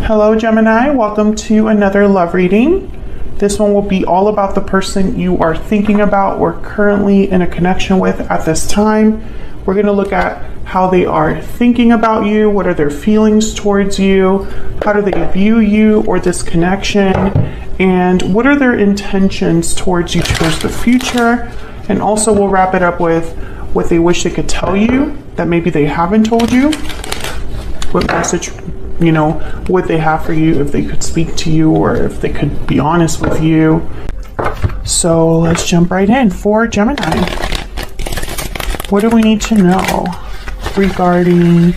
Hello Gemini, welcome to another love reading. This one will be all about the person you are thinking about or currently in a connection with at this time. We're going to look at how they are thinking about you, what are their feelings towards you, how do they view you or this connection, and what are their intentions towards you towards the future. And also we'll wrap it up with what they wish they could tell you that maybe they haven't told you, what message, what they have for you, if they could speak to you or if they could be honest with you. So let's jump right in. For Gemini, what do we need to know regarding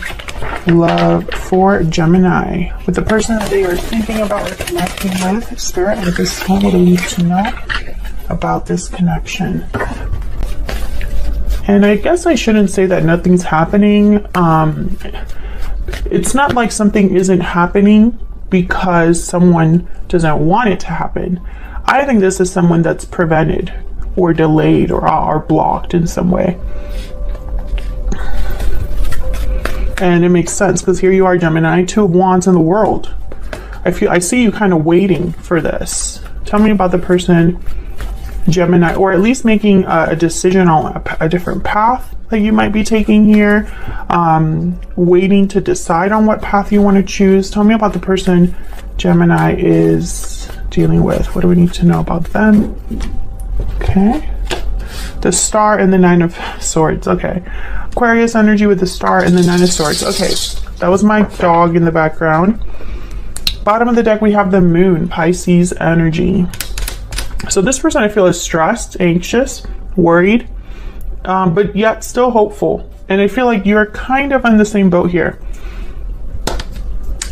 love for Gemini? With the person that they are thinking about or connecting with, Spirit, at this time, what do we need to know about this connection? And I guess I shouldn't say that nothing's happening. It's not like something isn't happening because someone doesn't want it to happen. I think this is someone that's prevented or delayed or blocked in some way. And it makes sense because here you are, Gemini, 2 of Wands in the world. I see you kind of waiting for this. Tell me about the person, Gemini, or at least making a decision on a different path that you might be taking here, waiting to decide on what path you want to choose. Tell me about the person Gemini is dealing with. What do we need to know about them? Okay. The Star and the 9 of Swords. Okay. Aquarius energy with the Star and the 9 of Swords. Okay. That was my dog in the background. Bottom of the deck, we have the Moon, Pisces energy. So this person, I feel, is stressed, anxious, worried, but yet still hopeful. And I feel like you're kind of on the same boat here.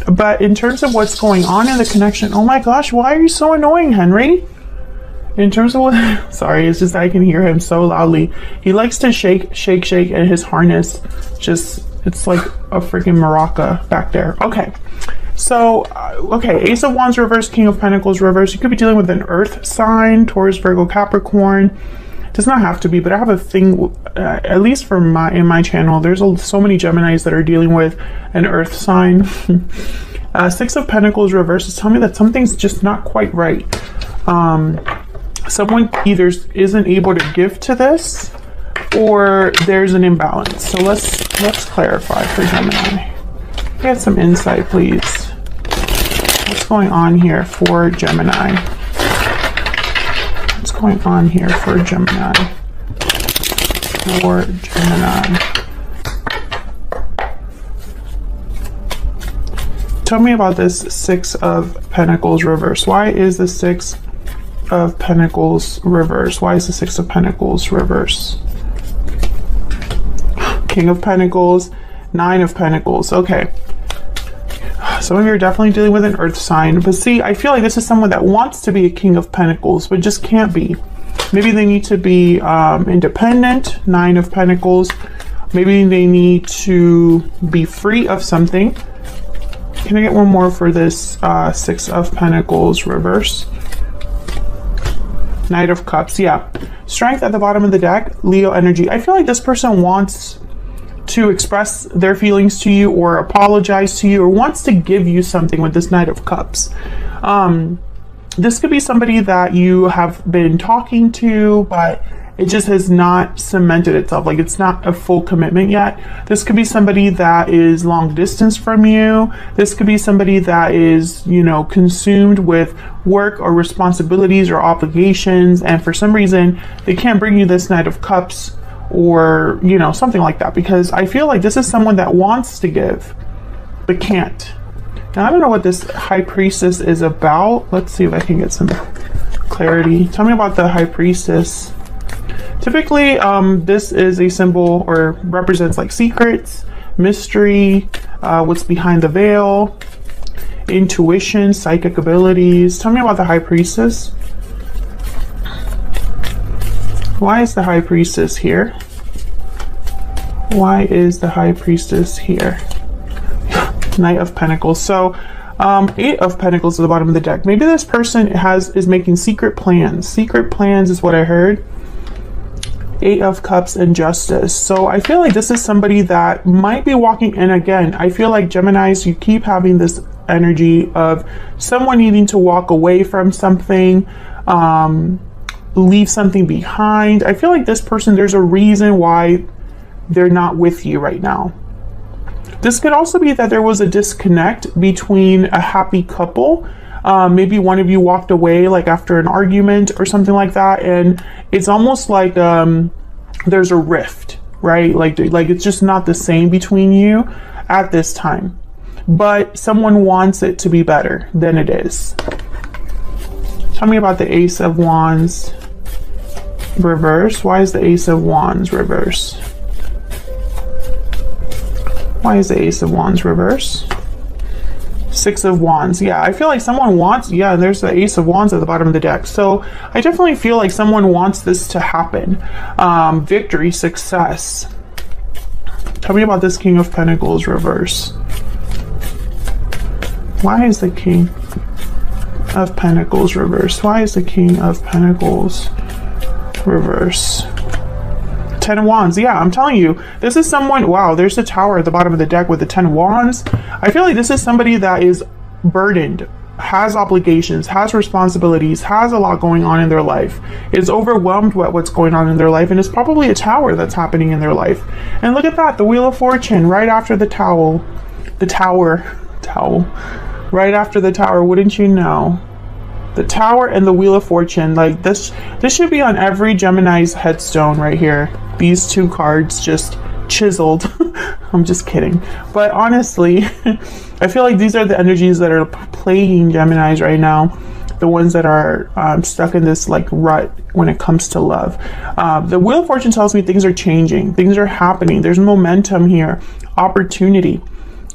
But in terms of what's going on in the connection, oh my gosh, why are you so annoying, Henry? In terms of what, sorry, it's just I can hear him so loudly. He likes to shake, and his harness just, it's like a freaking maraca back there. Okay. So, okay, Ace of Wands reverse, King of Pentacles reverse. You could be dealing with an earth sign, Taurus, Virgo, Capricorn. Does not have to be, but I have a thing, at least for in my channel, there's so many Geminis that are dealing with an earth sign. 6 of Pentacles reverses tell me that something's just not quite right. Someone either isn't able to give to this, or there's an imbalance. So let's clarify for Gemini. Get some insight, please. What's going on here for Gemini? What's going on here for Gemini? For Gemini. Tell me about this 6 of Pentacles reverse. Why is the 6 of Pentacles reverse? Why is the 6 of Pentacles reverse? King of Pentacles, 9 of Pentacles. Okay. Some of you are definitely dealing with an earth sign, but see, I feel like this is someone that wants to be a King of Pentacles, but just can't be. Maybe they need to be independent, 9 of Pentacles. Maybe they need to be free of something. Can I get one more for this 6 of Pentacles reverse? Knight of Cups, yeah. Strength at the bottom of the deck, Leo energy. I feel like this person wants to express their feelings to you or apologize to you or wants to give you something with this Knight of Cups. This could be somebody that you have been talking to, but it just has not cemented itself. Like it's not a full commitment yet. This could be somebody that is long distance from you. This could be somebody that is, consumed with work or responsibilities or obligations. And for some reason, they can't bring you this Knight of Cups or something like that, because I feel like this is someone that wants to give but can't. Now I don't know what this High Priestess is about. Let's see if I can get some clarity. Tell me about the High Priestess. Typically this is a symbol or represents like secrets, mystery, what's behind the veil, intuition, psychic abilities. Tell me about the High Priestess. Why is the High Priestess here? Why is the High Priestess here? Knight of Pentacles. So 8 of Pentacles at the bottom of the deck. Maybe this person is making secret plans. Secret plans is what I heard. 8 of Cups and Justice. So I feel like this is somebody that might be walking in again. I feel like Geminis, you keep having this energy of someone needing to walk away from something, leave something behind. I feel like this person, there's a reason why they're not with you right now. This could also be that there was a disconnect between a happy couple. Maybe one of you walked away like after an argument or something like that, and it's almost like there's a rift, right? Like it's just not the same between you at this time, but someone wants it to be better than it is. Tell me about the Ace of Wands reverse. Why is the Ace of Wands reverse? Why is the Ace of Wands reverse? Six of Wands. Yeah, I feel like someone wants, yeah, there's the Ace of Wands at the bottom of the deck. So I definitely feel like someone wants this to happen. Victory, success. Tell me about this King of Pentacles reverse. Why is the King of Pentacles reverse? Why is the King of Pentacles reverse? Ten of Wands. Yeah, I'm telling you, this is someone, wow, there's the Tower at the bottom of the deck with the 10 of Wands. I feel like this is somebody that is burdened, has obligations, has responsibilities, has a lot going on in their life, is overwhelmed with what's going on in their life, and it's probably a tower that's happening in their life. And look at that, the Wheel of Fortune right after the towel. Right after the Tower, wouldn't you know? The Tower and the Wheel of Fortune, like this should be on every Gemini's headstone right here. These two cards just chiseled. I'm just kidding. But honestly, I feel like these are the energies that are plaguing Geminis right now. The ones that are stuck in this like rut when it comes to love. The Wheel of Fortune tells me things are changing. Things are happening. There's momentum here. Opportunity.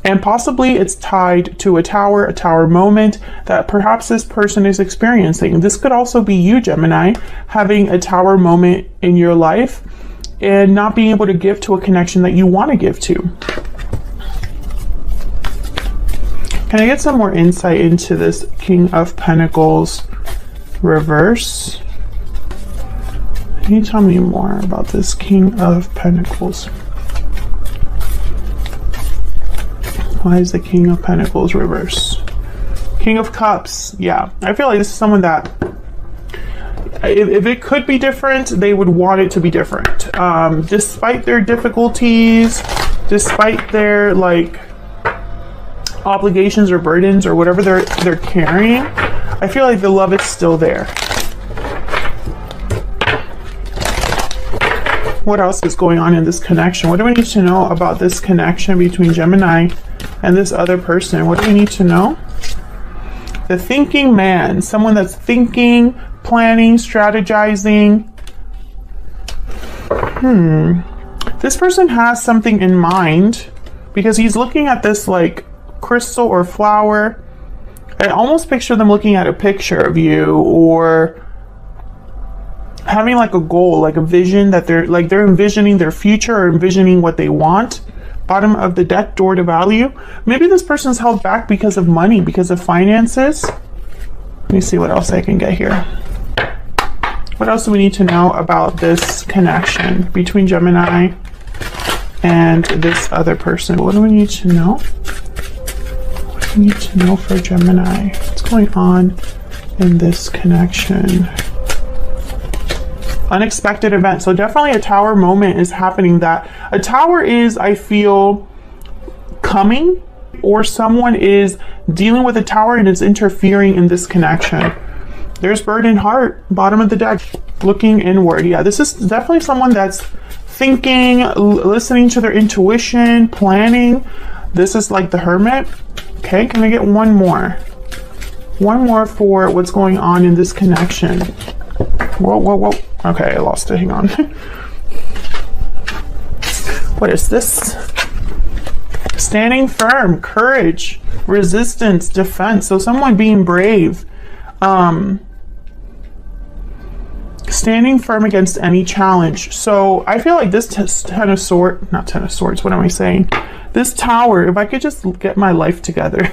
And possibly it's tied to a tower moment that perhaps this person is experiencing. This could also be you, Gemini, having a tower moment in your life and not being able to give to a connection that you want to give to. Can I get some more insight into this King of Pentacles reverse? Can you tell me more about this King of Pentacles? Why is the King of Pentacles reverse? King of Cups. Yeah, I feel like this is someone that if it could be different, they would want it to be different. Despite their difficulties, despite their like obligations or burdens or whatever they're carrying, I feel like the love is still there. What else is going on in this connection? What do we need to know about this connection between Gemini and this other person? What do we need to know? The thinking man, someone that's thinking, planning, strategizing. This person has something in mind because he's looking at this like crystal or flower. I almost picture them looking at a picture of you or having like a goal, like a vision that they're envisioning their future or envisioning what they want. Bottom of the deck, door to value. Maybe this person's held back because of money, because of finances. Let me see what else I can get here. What else do we need to know about this connection between Gemini and this other person? What do we need to know? What do we need to know for Gemini? What's going on in this connection? Unexpected event. So definitely a tower moment is happening. That a tower is, I feel, coming, or someone is dealing with a tower and it's interfering in this connection. There's burdened heart, bottom of the deck, looking inward. Yeah, this is definitely someone that's thinking, listening to their intuition, planning. This is like the Hermit. Okay, can I get one more? One more for what's going on in this connection. Whoa. Okay, I lost it. Hang on. What is this? Standing firm, courage, resistance, defense. So someone being brave. Standing firm against any challenge. So I feel like this Ten of Swords, not Ten of Swords, what am I saying? This Tower, if I could just get my life together.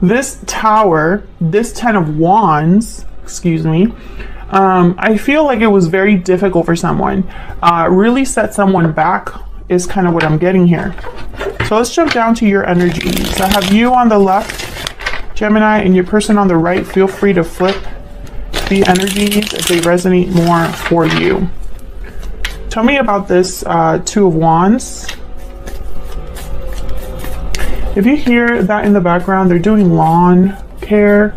This Tower, this Ten of Wands, excuse me, I feel like it was very difficult for someone. Really set someone back is kind of what I'm getting here. So let's jump down to your energies. I have you on the left Gemini, and your person on the right, feel free to flip the energies if they resonate more for you. Tell me about this Two of Wands. If you hear that in the background, they're doing lawn care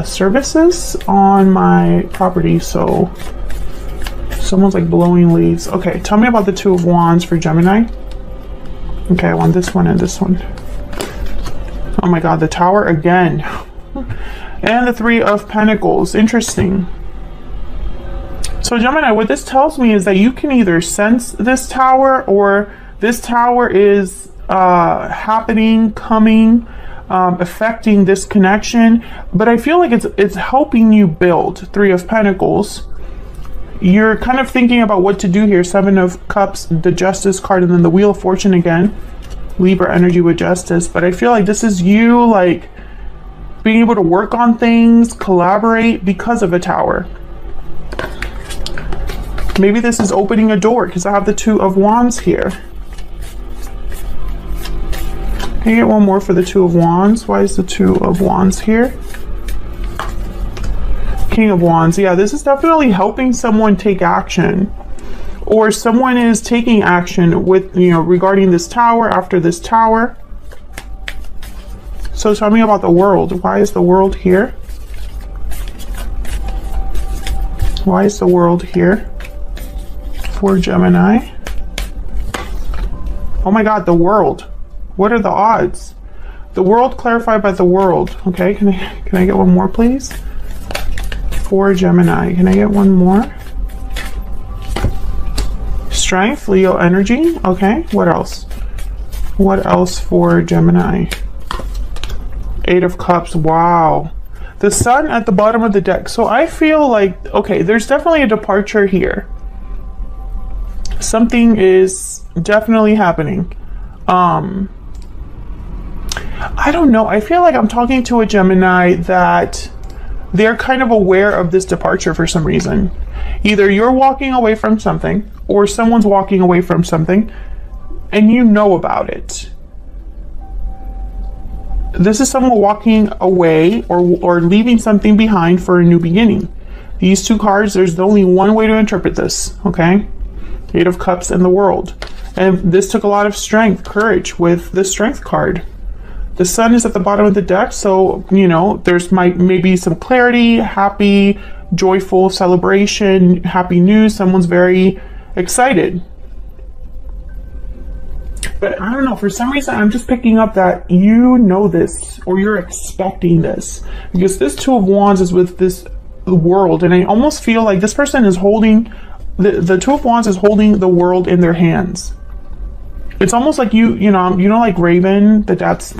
services on my property, so someone's like blowing leaves. Okay, tell me about the Two of Wands for Gemini. Okay, I want this one and this one. Oh my god, the Tower again. And the Three of Pentacles. Interesting. So Gemini, what this tells me is that you can either sense this Tower, or this Tower is happening, coming, affecting this connection. But I feel like it's helping you build. Three of Pentacles. You're kind of thinking about what to do here. Seven of Cups, the Justice card, and then the Wheel of Fortune again. Libra energy with Justice. But I feel like this is you like being able to work on things, collaborate because of a Tower. Maybe this is opening a door because I have the Two of Wands here. Can you get one more for the Two of Wands? Why is the Two of Wands here? King of Wands. Yeah, this is definitely helping someone take action. Or someone is taking action with, you know, regarding this Tower, after this Tower. So tell me about the World. Why is the World here? Why is the World here for Gemini? Oh my god, the World. What are the odds? The World clarified by the World. Okay, can I get one more, please? For Gemini. Can I get one more? Strength, Leo energy. Okay, what else? What else for Gemini? Eight of Cups. Wow. The Sun at the bottom of the deck. So I feel like, okay, there's definitely a departure here. Something is definitely happening. I don't know. I feel like I'm talking to a Gemini that they're kind of aware of this departure for some reason. Either you're walking away from something, or someone's walking away from something, and you know about it. This is someone walking away or leaving something behind for a new beginning. These two cards, there's only one way to interpret this, okay? Eight of Cups and the World. And this took a lot of strength, courage with the Strength card. The Sun is at the bottom of the deck, so, you know, there's maybe some clarity, happy, joyful celebration, happy news. Someone's very excited. But I don't know, for some reason, I'm just picking up that you know this, or you're expecting this. Because this Two of Wands is with this World, and I almost feel like this person is holding, the Two of Wands is holding the world in their hands. It's almost like you know, like Raven, That's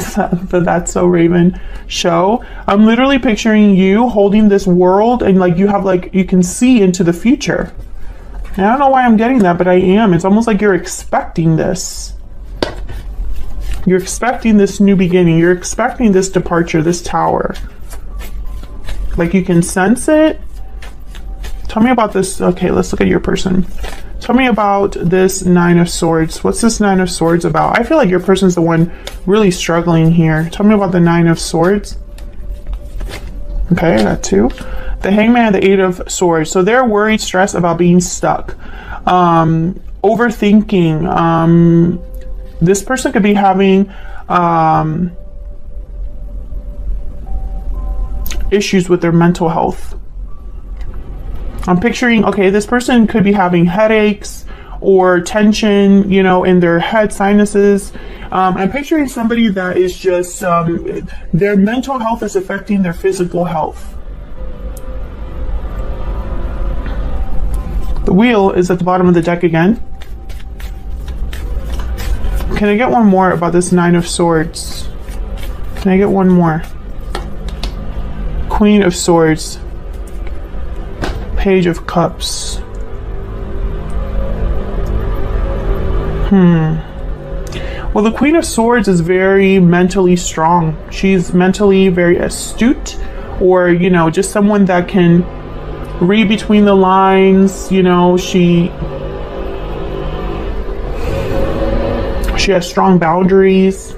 So Raven show. I'm literally picturing you holding this world, and like you have, like, you can see into the future. And I don't know why I'm getting that, but I am. It's almost like you're expecting this. You're expecting this new beginning. You're expecting this departure, this Tower. Like you can sense it. Tell me about this. Okay, let's look at your person. Tell me about this Nine of Swords. What's this Nine of Swords about? I feel like your person's the one really struggling here. Tell me about the Nine of Swords. Okay, I got two. The Hangman and the Eight of Swords. So they're worried, stressed about being stuck. Overthinking. This person could be having issues with their mental health. I'm picturing, okay, this person could be having headaches or tension, you know, in their head, sinuses. I'm picturing somebody that is just, their mental health is affecting their physical health. The Wheel is at the bottom of the deck again. Can I get one more about this Nine of Swords? Can I get one more? Queen of Swords. Page of Cups. Well, the Queen of Swords is very mentally strong. She's mentally very astute, or, you know, just someone that can read between the lines. You know, she has strong boundaries.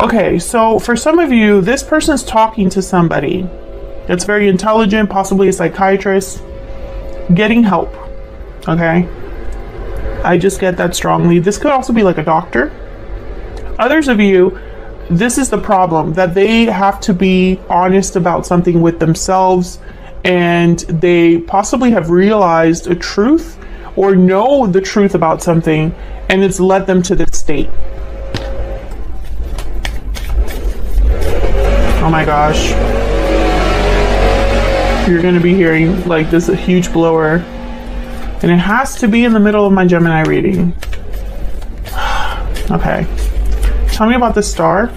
Okay, so for some of you, this person's talking to somebody that's very intelligent, possibly a psychiatrist, getting help. Okay, I just get that strongly. This could also be like a doctor. Others of you, this is the problem, that they have to be honest about something with themselves, and they possibly have realized a truth or know the truth about something, and it's led them to this state. Oh my gosh. You're going to be hearing like this a huge blower, and it has to be in the middle of my Gemini reading. Okay. Tell me about the star.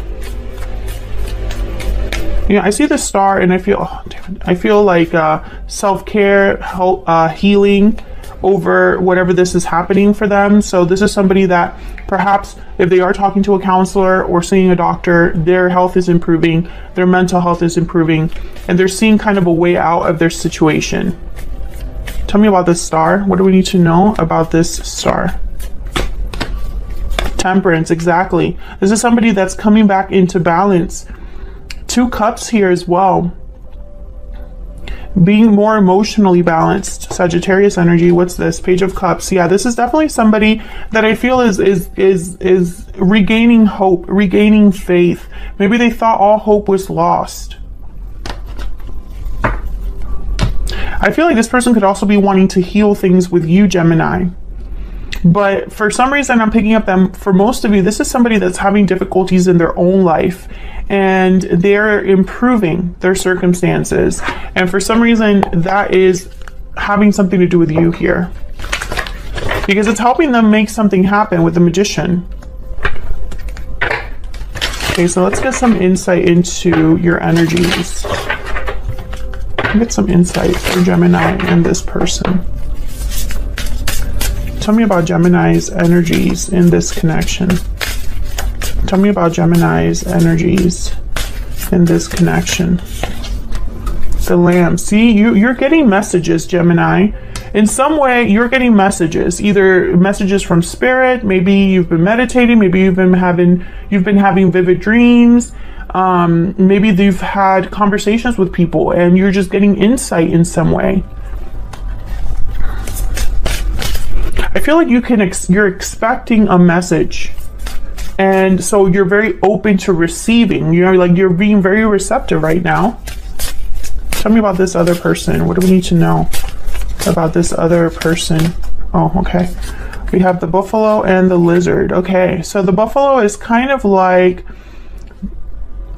You know, I see the star and I feel, oh, damn it. I feel like self-care, healing over whatever this is happening for them. So this is somebody that perhaps if they are talking to a counselor or seeing a doctor, their health is improving, their mental health is improving, and they're seeing kind of a way out of their situation. Tell me about this star. What do we need to know about this star? Temperance, exactly. This is somebody that's coming back into balance. 2 cups here as well. Being more emotionally balanced. Sagittarius energy. What's this? Page of Cups. Yeah, this is definitely somebody that I feel is regaining hope, regaining faith. Maybe they thought all hope was lost. I feel like this person could also be wanting to heal things with you, Gemini. But for some reason, I'm picking up them. For most of you, this is somebody that's having difficulties in their own life, and they're improving their circumstances. And for some reason, that is having something to do with you here, because it's helping them make something happen with the Magician. Okay, so let's get some insight into your energies. Get some insight for Gemini and this person. Tell me about Gemini's energies in this connection. Tell me about Gemini's energies in this connection. The Lamb. See, you're getting messages, Gemini. In some way, you're getting messages. Either messages from spirit. Maybe you've been meditating. Maybe you've been having vivid dreams. Maybe you've had conversations with people, and you're just getting insight in some way. I feel like you're expecting a message, and so you're very open to receiving. You know, like you're being very receptive right now. Tell me about this other person. What do we need to know about this other person? Oh, okay. We have the buffalo and the lizard. Okay, so the buffalo is kind of like,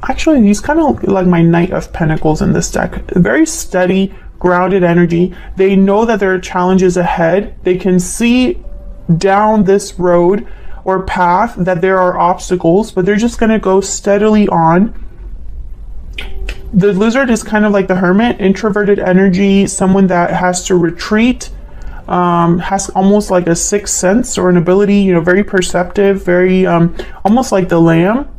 actually, he's kind of like my Knight of Pentacles in this deck. Very steady, grounded energy. They know that there are challenges ahead. They can see down this road or path that there are obstacles, but they're just going to go steadily on. The lizard is kind of like the hermit, introverted energy, someone that has to retreat, has almost like a sixth sense or an ability, you know, very perceptive, very almost like the lamb.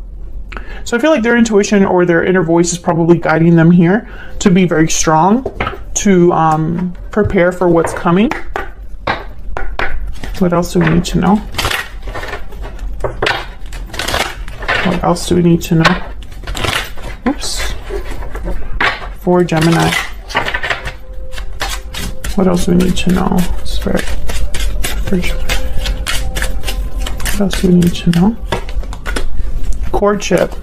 So I feel like their intuition or their inner voice is probably guiding them here to be very strong, to prepare for what's coming. What else do we need to know? What else do we need to know? Oops. For Gemini. What else do we need to know? Spirit. For Gemini. What else do we need to know? Courtship.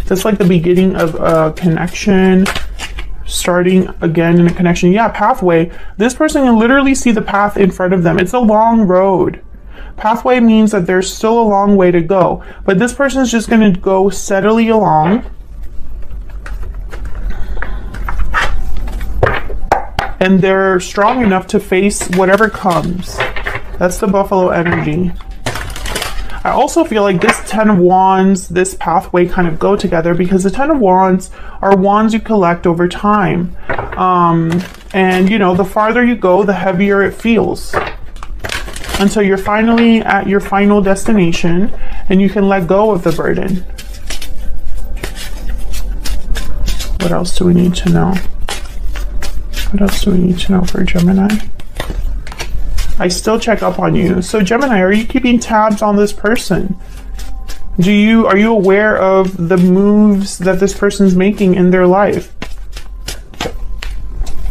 That's like the beginning of a connection, starting again in a connection. Yeah, pathway. This person can literally see the path in front of them. It's a long road. Pathway means that there's still a long way to go, but this person is just going to go steadily along. And they're strong enough to face whatever comes. That's the buffalo energy. I also feel like this 10 of Wands, this pathway kind of go together, because the 10 of Wands are wands you collect over time. And you know, the farther you go, the heavier it feels, until you're finally at your final destination and you can let go of the burden. What else do we need to know? What else do we need to know for Gemini? I still check up on you. So Gemini, are you keeping tabs on this person? Are you aware of the moves that this person's making in their life?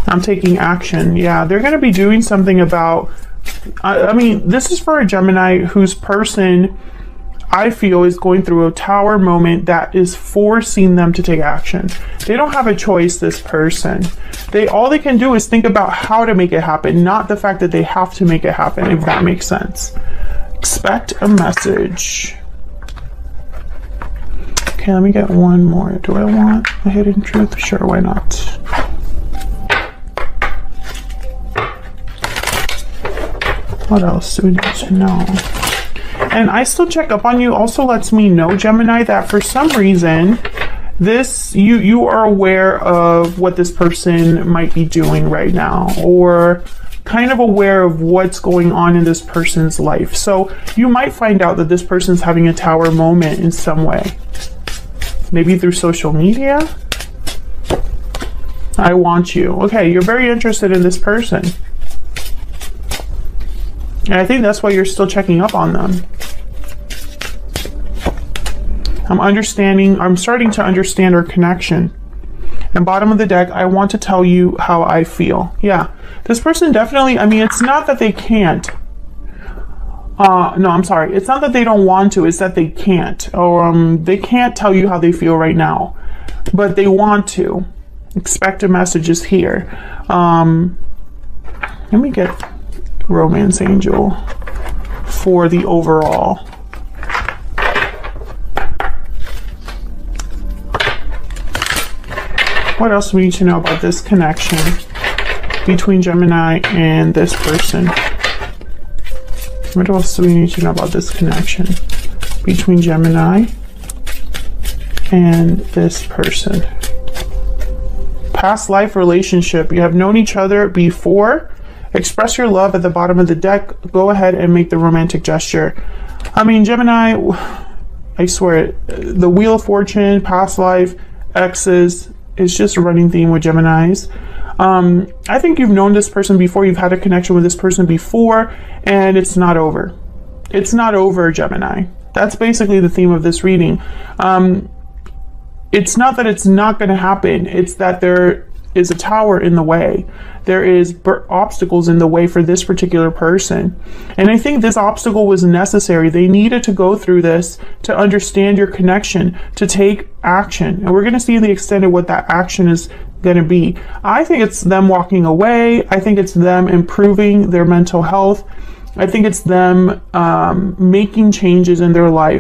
I'm taking action. Yeah, they're going to be doing something about, I mean, this is for a Gemini whose person, I feel, is going through a tower moment that is forcing them to take action. They don't have a choice, this person. All they can do is think about how to make it happen, not the fact that they have to make it happen, if that makes sense. Expect a message. Okay, let me get one more. Do I want a hidden truth? Sure, why not? What else do we need to know? And I still check up on you also lets me know, Gemini, that for some reason, you are aware of what this person might be doing right now, or kind of aware of what's going on in this person's life. So you might find out that this person's having a tower moment in some way. Maybe through social media. I want you. Okay, you're very interested in this person. And I think that's why you're still checking up on them. I'm starting to understand our connection. And bottom of the deck, I want to tell you how I feel. Yeah, this person definitely, I mean, it's not that they can't. No, I'm sorry. It's not that they don't want to, it's that they can't. Or they can't tell you how they feel right now. But they want to. Expect a message is here. Let me get Romance Angel for the overall. What else do we need to know about this connection between Gemini and this person? What else do we need to know about this connection between Gemini and this person? Past life relationship. You have known each other before. Express your love at the bottom of the deck. Go ahead and make the romantic gesture. I mean, Gemini, I swear, the Wheel of Fortune, past life, exes, is just a running theme with Geminis. I think you've known this person before. You've had a connection with this person before, and it's not over. It's not over, Gemini. That's basically the theme of this reading. It's not that it's not going to happen. It's that there is a tower in the way. There is obstacles in the way for this particular person. And I think this obstacle was necessary. They needed to go through this to understand your connection, to take action. And we're going to see the extent of what that action is going to be. I think it's them walking away. I think it's them improving their mental health. I think it's them making changes in their life.